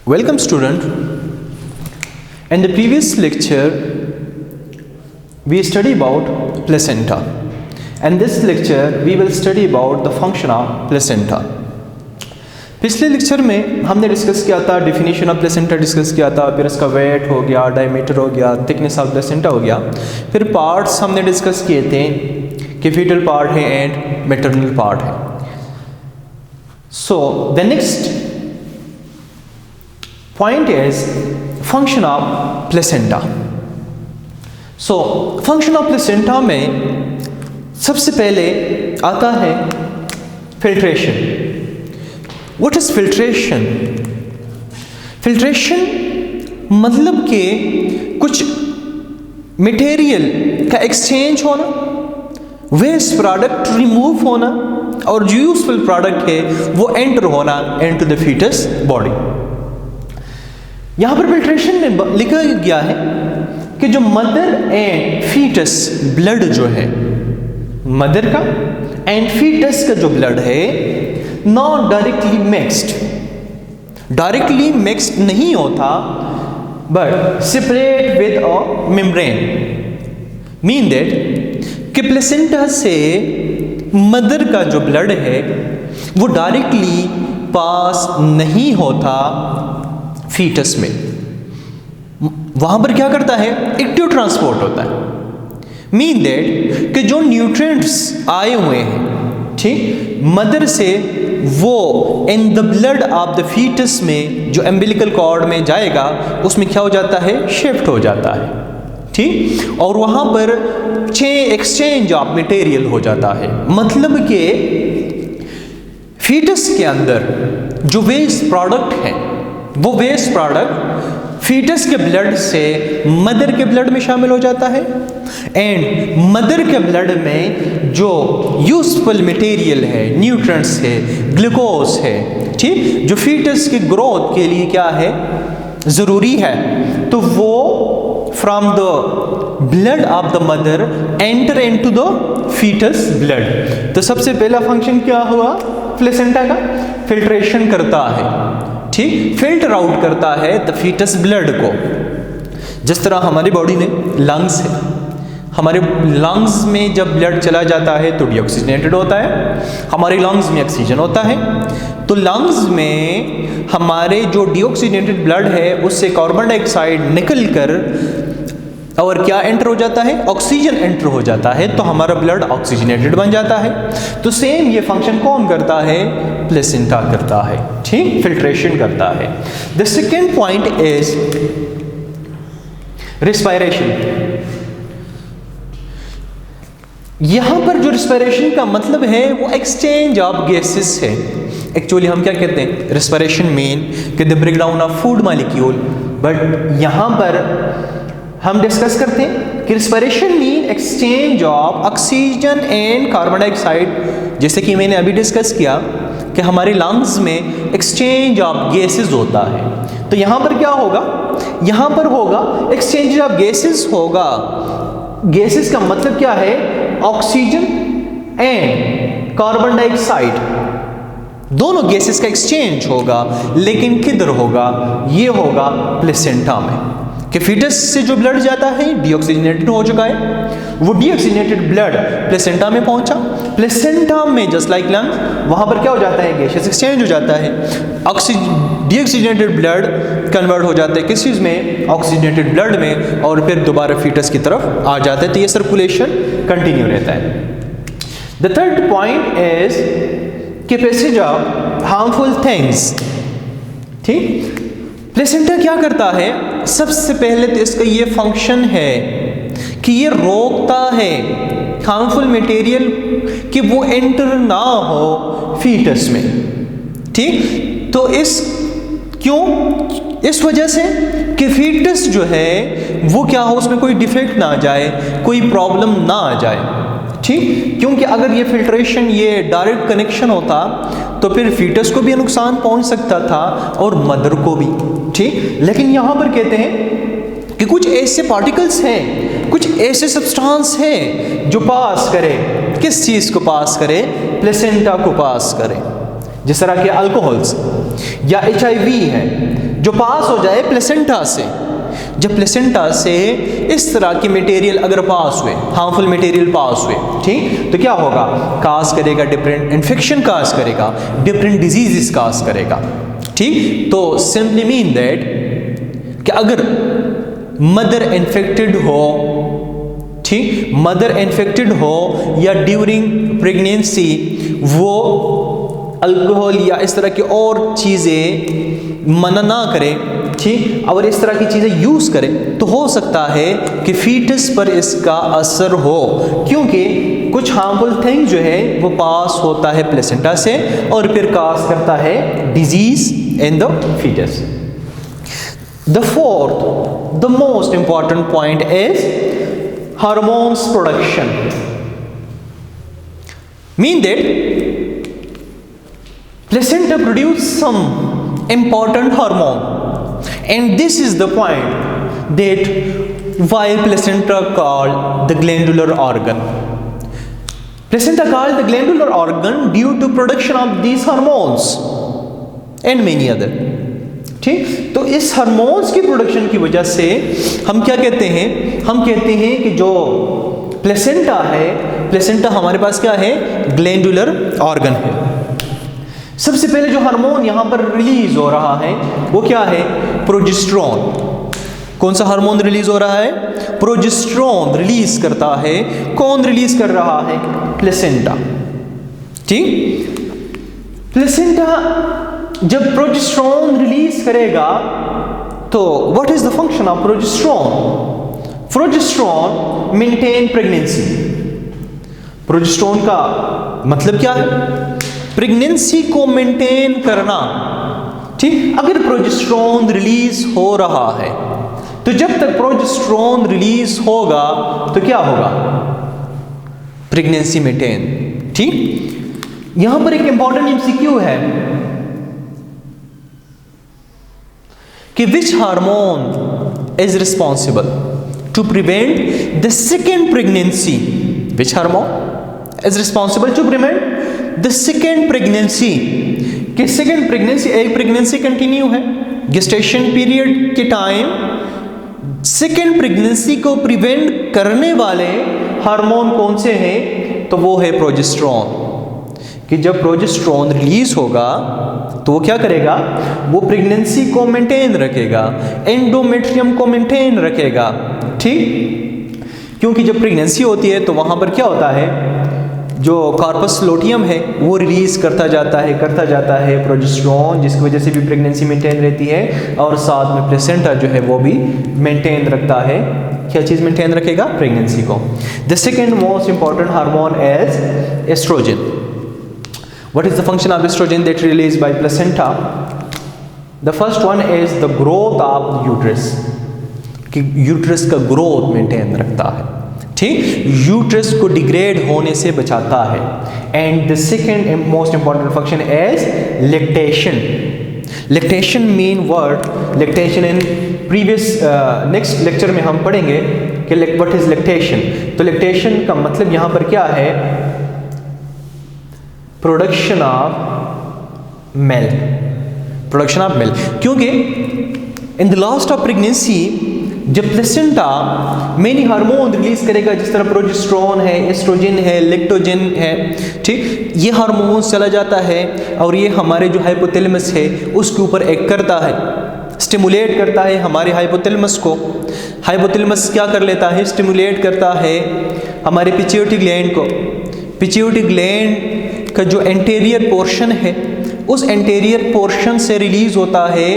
Welcome student. In the previous lecture we study about placenta, and this lecture we will study about the function of placenta. पिछले lecture में हमने discuss किया था definition of placenta discuss किया था, फिर इसका वेट हो गया, डायमीटर हो गया, थिकनेस ऑफ प्लेसेंटा हो गया, फिर पार्ट्स हमने डिस्कस किए थे कि फीटल पार्ट है एंड मैटरनल पार्ट है. So the next point is function of placenta. So function of placenta में सबसे पहले आता है filtration. What is filtration? Filtration मतलब कि कुछ मटेरियल का एक्सचेंज होना, वेस्ट प्रोडक्ट रिमूव होना और जो यूजफुल प्रोडक्ट है वो एंटर होना इनटू द फीटस बॉडी. यहाँ पर फिल्ट्रेशन में लिखा गया है कि जो मदर एंड फीटस ब्लड जो है, मदर का एंड फीटस का जो ब्लड है नॉट डायरेक्टली मिक्स्ड नहीं होता, but separate with a membrane. Mean that कि प्लेसेंटा से मदर का जो ब्लड है वो डायरेक्टली पास नहीं होता फीटस में. वहां पर क्या करता है, एक्टिव ट्रांसपोर्ट होता है. मीन दैट कि जो न्यूट्रिएंट्स आए हुए हैं ठीक मदर से वो in the blood of the foetus में जो एम्बिलिकल कॉर्ड में जाएगा उसमें क्या हो जाता है, शिफ्ट हो जाता है ठीक, और वहाँ पर एक्सचेंज ऑफ मटेरियल हो जाता है. मतलब कि फीटस के अंदर जो वेस्ट प्रोडक्ट है वो वेस्ट प्रोडक्ट फीटस के ब्लड से मदर के ब्लड में शामिल हो जाता है एंड मदर के ब्लड में जो यूजफुल मटेरियल है, न्यूट्रिएंट्स है, ग्लूकोज है ठीक, जो फीटस की ग्रोथ के लिए क्या है ज़रूरी है, तो वो from the blood of the mother enter into the foetus blood. तो सबसे पहला फंक्शन क्या हुआ प्लेसेंटा का, फिल्ट्रेशन करता है ठीक, फिल्टर आउट करता है द फीटस ब्लड को. जिस तरह हमारी बॉडी में लंग्स है, हमारे लंग्स में जब ब्लड चला जाता है तो डीऑक्सीजनेटेड होता है, हमारे लंग्स में ऑक्सीजन होता है, तो लंग्स में हमारे जो डीऑक्सीजनेटेड ब्लड है उससे कार्बन डाइऑक्साइड निकल कर और क्या एंटर हो जाता है, ऑक्सीजन एंटर हो जाता है, तो हमारा ब्लड ऑक्सीजनेटेड बन जाता है. तो सेम ये फंक्शन कौन करता है, प्लेसेंटा करता है ठीक, फिल्ट्रेशन करता है. The second point is respiration. यहां पर जो रिस्पायरेशन का मतलब है वो एक्सचेंज ऑफ गैसेस है. एक्चुअली हम क्या कहते हैं, रिस्पायरेशन मीन कि the breakdown of food molecule, but यहां पर हम डिस्कस करते हैं कि respiration mean exchange of oxygen and carbon dioxide. जैसे कि मैंने अभी डिस्कस किया कि हमारे लंग्स में एक्सचेंज ऑफ गैसेस होता है, तो यहाँ पर क्या होगा, यहाँ पर होगा एक्सचेंज ऑफ गैसेस होगा. गैसेस का मतलब क्या है, ऑक्सीजन एंड कार्बन डाइऑक्साइड, दोनों गैसेस का एक्सचेंज होगा, लेकिन किधर होगा, ये होगा प्लेसेंटा में. कि फीटस से जो ब्लड जाता है डीऑक्सीजनेटेड हो चुका है, वो डीऑक्सीजनेटेड ब्लड प्लेसेंटा में पहुंचा. प्लेसेंटा में जस्ट लाइक लंग्स वहां पर क्या हो जाता है, गैसेस एक्सचेंज हो जाता है, डीऑक्सीजनेटेड ब्लड कन्वर्ट हो जाता है किस चीज़ में, ऑक्सीजनेटेड ब्लड में, और फिर दोबारा फीटस की तरफ आ जाता है. तो ये सर्कुलेशन कंटिन्यू रहता है. द थर्ड पॉइंट इज कि पैसेज ऑफ हार्मफुल थिंग्स ठीक. प्लेसेंटा क्या करता है, सबसे पहले तो इसका ये फंक्शन है कि ये रोकता है हार्मफुल मटेरियल कि वो एंटर ना हो फीटस में ठीक. तो इस वजह से कि फीटस जो है वो क्या हो, उसमें कोई डिफेक्ट ना आ जाए, कोई प्रॉब्लम ना आ जाए ठीक. क्योंकि अगर ये फिल्ट्रेशन ये डायरेक्ट कनेक्शन होता तो फिर फीटस को भी नुकसान पहुंच सकता था और मदर को भी ठीक. लेकिन यहाँ पर कहते हैं कि कुछ ऐसे पार्टिकल्स हैं, कुछ ऐसे सब्सटेंस हैं जो पास करे, किस चीज़ को पास करे, प्लेसेंटा को पास करे. जिस तरह के अल्कोहल्स, या HIV है जो पास हो जाए प्लेसेंटा से, जब प्लेसेंटा से इस तरह की मटेरियल अगर पास हुए, हार्मफुल मटेरियल पास हुए, ठीक, तो क्या होगा, काज करेगा डिफरेंट इन्फेक्शन, काज करेगा डिफरेंट डिजीजेस, काज करेगा, ठीक। तो सिंपली मीन दैट कि अगर मदर इन्फेक्टेड हो, ठीक, मदर इन्फेक्टेड हो या ड्यूरिंग प्रेगनेंसी वो अल्कोहल या इस तरह की और चीज़ें मना ना करे, ठीक, और इस तरह की चीज़ें यूज़ करे, तो हो सकता है कि फीटस पर इसका असर हो, क्योंकि कुछ हार्मफुल थिंग जो है वो पास होता है प्लेसेंटा से और फिर काज करता है disease in the foetus. The fourth, the most important point is hormones production. Mean that placenta produce some important hormone, and this is the point that why placenta called the glandular organ. Placenta called the glandular organ due to production of these hormones and many other, ठीक। तो इस hormones की production की वजह से हम क्या कहते हैं, हम कहते हैं कि जो प्लेसेंटा है, प्लेसेंटा हमारे पास क्या है, ग्लैंडुलर ऑर्गन है। सबसे पहले जो हार्मोन यहां पर रिलीज हो रहा है वो क्या है, प्रोजेस्टेरोन। कौन सा हार्मोन रिलीज हो रहा है, प्रोजेस्टेरोन रिलीज करता है। कौन रिलीज कर रहा है, प्लेसेंटा, ठीक। प्लेसेंटा जब प्रोजेस्टेरोन रिलीज करेगा तो what is the function of progesterone, progesterone maintain pregnancy. Progesterone का मतलब क्या है, प्रेगनेंसी को मेंटेन करना, ठीक। अगर प्रोजेस्टेरोन रिलीज हो रहा है तो जब तक प्रोजेस्टेरोन रिलीज होगा तो क्या होगा, प्रेगनेंसी मेंटेन, ठीक। यहां पर एक इंपॉर्टेंट एमसीक्यू है कि which hormone is responsible to prevent the second pregnancy, which hormone is responsible to prevent the second pregnancy. कि सेकेंड प्रेगनेंसी, एक प्रेगनेंसी कंटिन्यू है, गेस्टेशन पीरियड के टाइम सेकेंड प्रेगनेंसी को प्रिवेंट करने वाले हार्मोन कौन से हैं, तो वो है प्रोजेस्टेरोन। कि जब प्रोजेस्टेरोन रिलीज होगा तो वो क्या करेगा, वो प्रेगनेंसी को मेंटेन रखेगा, एंडोमेट्रियम को मेंटेन रखेगा, ठीक। क्योंकि जब प्रेगनेंसी होती है तो वहां पर क्या होता है, जो कार्पस लूटियम है वो रिलीज करता जाता है प्रोजेस्टेरोन, जिसकी वजह से भी प्रेगनेंसी मेंटेन रहती है, और साथ में प्लेसेंटा जो है वो भी मेंटेन रखता है। क्या चीज़ मेंटेन रखेगा, प्रेगनेंसी को। The second most important hormone is oestrogen. What is the function of oestrogen that release by placenta? The first one is the growth of uterus, कि यूट्रस का ग्रोथ मेंटेन रखता है, ठीक, यूट्रस को degrade होने से बचाता है। And the second most important function is lactation. Lactation main word, lactation in previous next lecture में हम पढ़ेंगे कि व्हाट इज लैक्टेशन। तो लैक्टेशन का मतलब यहां पर क्या है, production of milk, production of milk. क्योंकि in the last of pregnancy जब प्लेसेंटा मेनी हार्मोन रिलीज करेगा, जिस तरह प्रोजेस्टेरोन है, एस्ट्रोजन है, लैक्टोजन है, ठीक, ये हार्मोन चला जाता है और ये हमारे जो हाइपोथैलेमस है उसके ऊपर एक्ट करता है, स्टिमुलेट करता है हमारे हाइपोथैलेमस को। हाइपोथैलेमस क्या कर लेता है, स्टिमुलेट करता है हमारे पिट्यूटरी ग्लैंड को। पिट्यूटरी ग्लैंड का जो एंटीरियर पोर्शन है उस एंटीरियर पोर्शन से रिलीज होता है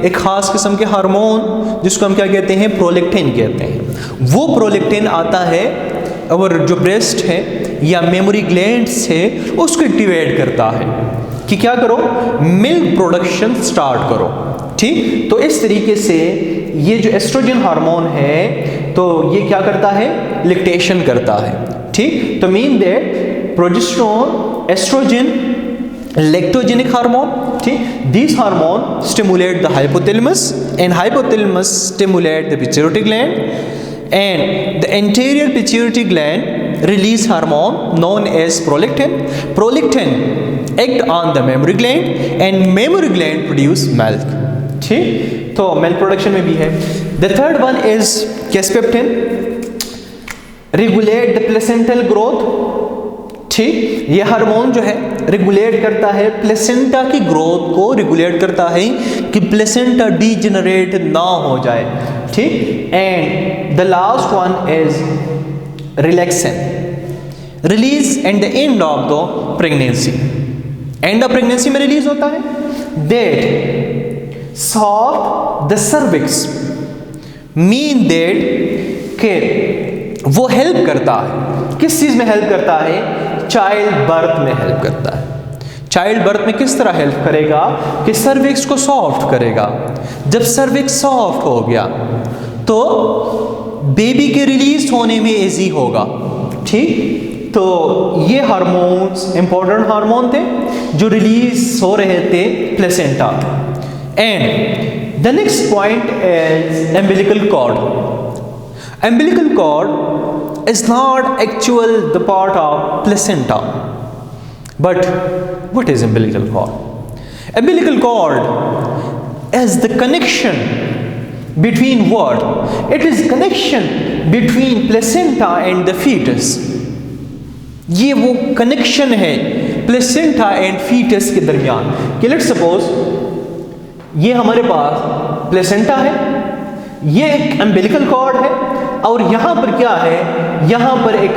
एक खास किस्म के हार्मोन जिसको हम क्या कहते हैं, प्रोलैक्टिन कहते हैं। वो प्रोलैक्टिन आता है और जो ब्रेस्ट है या मेमोरी ग्लैंड्स है उसको एक्टिवेट करता है कि क्या करो, मिल्क प्रोडक्शन स्टार्ट करो, ठीक। तो इस तरीके से ये जो एस्ट्रोजन हार्मोन है तो ये क्या करता है, लैक्टेशन करता है, ठीक। तो mean that progesterone, oestrogen, lactogenic hormone, ठीक, these hormone stimulate the hypothalamus and hypothalamus stimulate the pituitary gland and the anterior pituitary gland release hormone known as prolactin. Prolactin act on the memory gland and memory gland produce milk. ठीक, तो milk production में भी है। The third one is kisspeptin, regulate the placental growth. ठीक, ये hormone जो है regulate करता है प्लेसेंटा की ग्रोथ को, रेगुलेट करता है कि प्लेसेंटा डीजेनरेट ना हो जाए। ठीक, and the last one is relaxin, release and the end of the pregnancy. End of pregnancy में रिलीज होता है। That soft the cervix, mean that के वो हेल्प करता है। किस चीज में हेल्प करता है? चाइल्ड बर्थ में हेल्प करता है। चाइल्ड बर्थ में किस तरह हेल्प करेगा कि सर्विक्स को सॉफ्ट करेगा। जब सर्विक्स सॉफ्ट हो गया तो बेबी के रिलीज होने में इजी होगा। ठीक, तो ये हार्मोन्स इंपॉर्टेंट हार्मोन थे जो रिलीज हो रहे थे placenta. And the next point is umbilical cord. Umbilical cord is not actual the part of placenta. But what is umbilical cord? Umbilical cord is the connection between what? It is connection between placenta and the fetus. ये वो connection है placenta and fetus के दरमियान। कि let's suppose ये हमारे पास placenta है, ये एक umbilical cord है, और यहां पर क्या है? यहां पर एक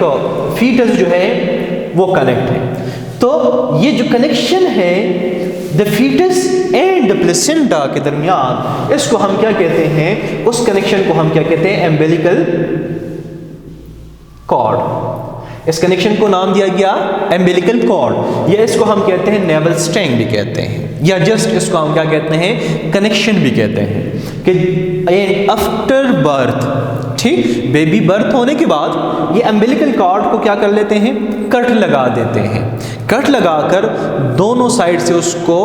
फीटस जो है वो कनेक्ट है। तो ये जो कनेक्शन है the foetus and the placenta के दरमियान, इसको हम क्या कहते हैं? उस कनेक्शन को हम क्या कहते हैं? Umbilical cord. इस कनेक्शन को नाम दिया गया एम्बिलिकल कॉर्ड, या इसको हम कहते हैं नेवल स्ट्रैंग भी कहते हैं, या जस्ट इसको हम क्या कहते हैं? कनेक्शन भी कहते हैं। कि आफ्टर बर्थ, ठीक, बेबी बर्थ होने के बाद ये एम्बिलिकल कॉर्ड को क्या कर लेते हैं? कट लगा देते हैं। कट लगाकर दोनों साइड से उसको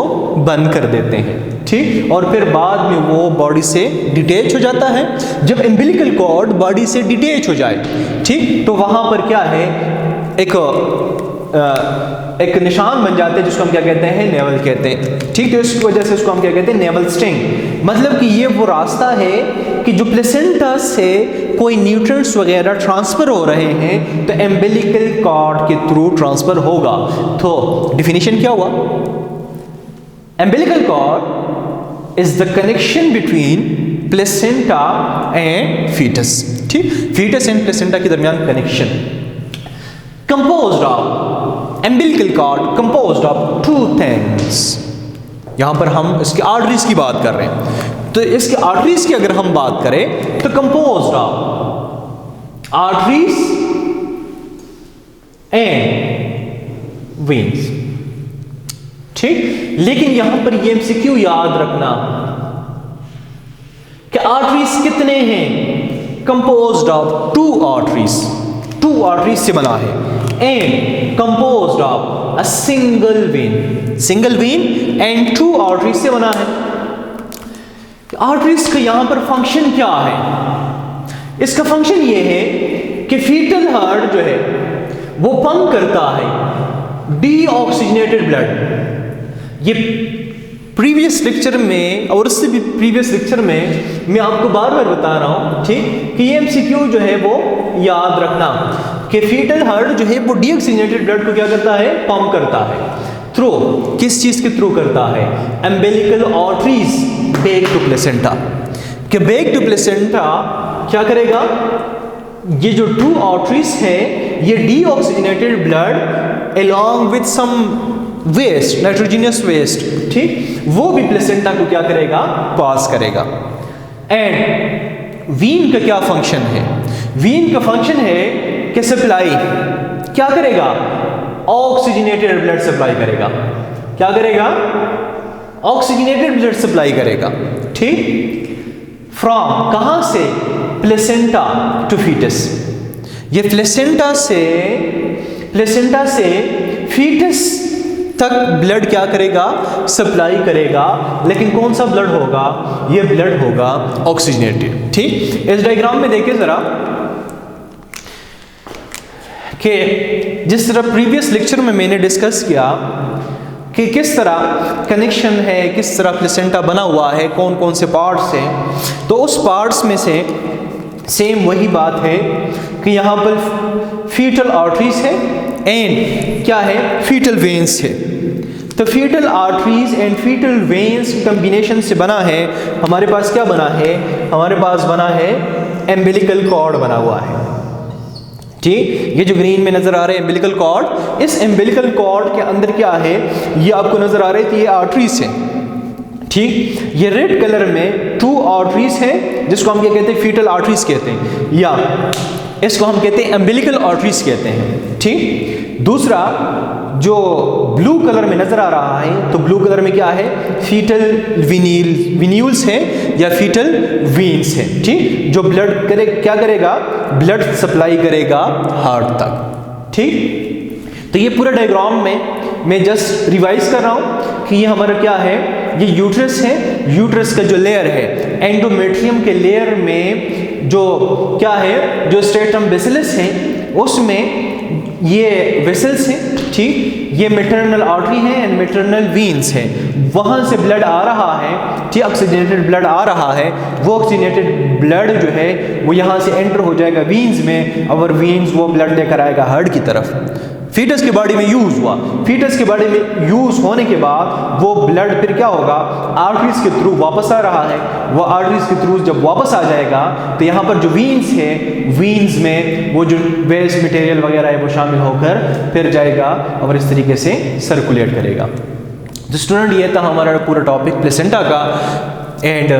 बंद कर देते हैं। ठीक, और फिर बाद में वो बॉडी से डिटैच हो जाता है। जब एम्बिलिकल कॉर्ड बॉडी से डिटैच हो जाए, ठीक, तो वहां पर क्या है? एक निशान बन जाते हैं जिसको हम क्या कहते हैं? नेवल कहते हैं। ठीक, तो इस वजह से उसको हम क्या कहते हैं? Naval string. मतलब कि ये वो रास्ता है कि जो प्लेसेंटा से कोई न्यूट्रिएंट्स वगैरह ट्रांसफर हो रहे हैं तो एम्बिलिकल कॉर्ड के थ्रू ट्रांसफर होगा। तो डिफिनीशन क्या हुआ? Umbilical cord is the connection between placenta and foetus. ठीक, फीटस एंड प्लेसेंटा के दरमियान connection. Composed of umbilical cord composed of two things. यहां पर हम इसके आर्टरीज की बात कर रहे हैं, तो इसके आर्टरीज की अगर हम बात करें तो composed of arteries and veins. ठीक, लेकिन यहां पर ये एमसीक्यू याद रखना कि आर्टरीज कितने हैं? Composed of two arteries, two arteries से बना है। And composed of a single vein, single vein and two arteries से बना है। आर्टरीज का यहां पर फंक्शन क्या है? इसका फंक्शन ये है कि फीटल हार्ट जो है वो पंप करता है डीऑक्सीजनेटेड ब्लड। ये प्रीवियस लेक्चर में और उससे भी प्रीवियस लेक्चर में मैं आपको बार बार बता रहा हूं, ठीक, कि ये एमसीक्यू जो है वो याद रखना कि फीटल हार्ट जो है वो डीऑक्सीजनेटेड ब्लड को क्या करता है? पंप करता है। थ्रू किस चीज के थ्रू करता है? Umbilical arteries back to placenta. कि बैक टू प्लेसेंटा क्या करेगा? ये जो टू आर्टरीज है ये deoxygenated blood along with some waste, nitrogenous waste, ठीक, वो भी प्लेसेंटा को क्या करेगा? पास करेगा। एंड वीन का क्या फंक्शन है? वीन का फंक्शन है कि सप्लाई क्या करेगा? ऑक्सीजनेटेड ब्लड सप्लाई करेगा। क्या करेगा? ऑक्सीजनेटेड ब्लड सप्लाई करेगा। ठीक, फ्रॉम कहां से? Placenta to foetus. ये प्लेसेंटा से फीटस तक ब्लड क्या करेगा? सप्लाई करेगा। लेकिन कौन सा ब्लड होगा? ये ब्लड होगा ऑक्सीजनेटेड। ठीक, इस डायग्राम में देखिए जरा कि जिस तरह प्रीवियस लेक्चर में मैंने डिस्कस किया कि किस तरह कनेक्शन है, किस तरह प्लेसेंटा बना हुआ है, कौन कौन से पार्ट्स हैं। तो उस पार्ट्स में से सेम वही बात है कि यहाँ पर फीटल आर्टरीज है एंड क्या है, फीटल वेन्स है। तो foetal arteries and foetal veins combination से बना है, हमारे पास क्या बना है, हमारे पास बना है एम्बिलिकल कॉर्ड बना हुआ है। ठीक, ये जो ग्रीन में नजर आ रहे हैं एम्बिलिकल कॉर्ड, इस एम्बिलिकल कॉर्ड के अंदर क्या है, ये आपको नजर आ रही थी, ये आर्टरीज है। ठीक, ये रेड कलर में 2 आर्टरीज हैं जिसको हम क्या कहते हैं, फीटल आर्टरीज कहते हैं, या इसको हम कहते हैं एम्बिलिकल आर्टरीज कहते हैं। ठीक, दूसरा जो ब्लू कलर में नजर आ रहा है, तो ब्लू कलर में क्या है, फीटल विन्यूल्स है या फीटल वेन्स है। ठीक, जो ब्लड करे क्या करेगा, ब्लड सप्लाई करेगा हार्ट तक। ठीक, तो ये पूरा डायग्राम में मैं जस्ट रिवाइज कर रहा हूं कि ये हमारा क्या है, ये यूट्रस है। यूट्रस का जो लेयर है, एंडोमेट्रियम के लेयर में जो क्या है, जो स्ट्रेटम बेसिलस है, उसमें ये वेसल्स हैं। ठीक, ये मैटरनल आर्टरी है एंड मैटरनल वीन्स है, वहां से ब्लड आ रहा है। ठीक, ऑक्सीजनेटेड ब्लड आ रहा है, वो ऑक्सीजनेटेड ब्लड जो है वो यहाँ से एंटर हो जाएगा वीन्स में, और वीन्स वो ब्लड लेकर आएगा हार्ट की तरफ। फीटस की बॉडी में यूज हुआ, फीटस की बॉडी में यूज होने के बाद वो ब्लड फिर क्या होगा, आर्टरीज के थ्रू वापस आ रहा है। वो आर्टरीज के थ्रू जब वापस आ जाएगा तो यहाँ पर जो वीन्स है, वीन्स में वो जो वेस्ट मटेरियल वगैरह है वो शामिल होकर फिर जाएगा और इस तरीके से सर्कुलेट करेगा। तो स्टूडेंट, ये था हमारा पूरा टॉपिक प्लेसेंटा का, एंड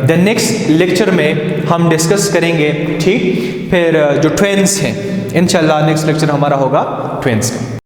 द नेक्स्ट लेक्चर में हम डिस्कस करेंगे। ठीक, फिर जो ट्विन्स हैं, इंशाल्लाह नेक्स्ट लेक्चर हमारा होगा ट्विन्स का।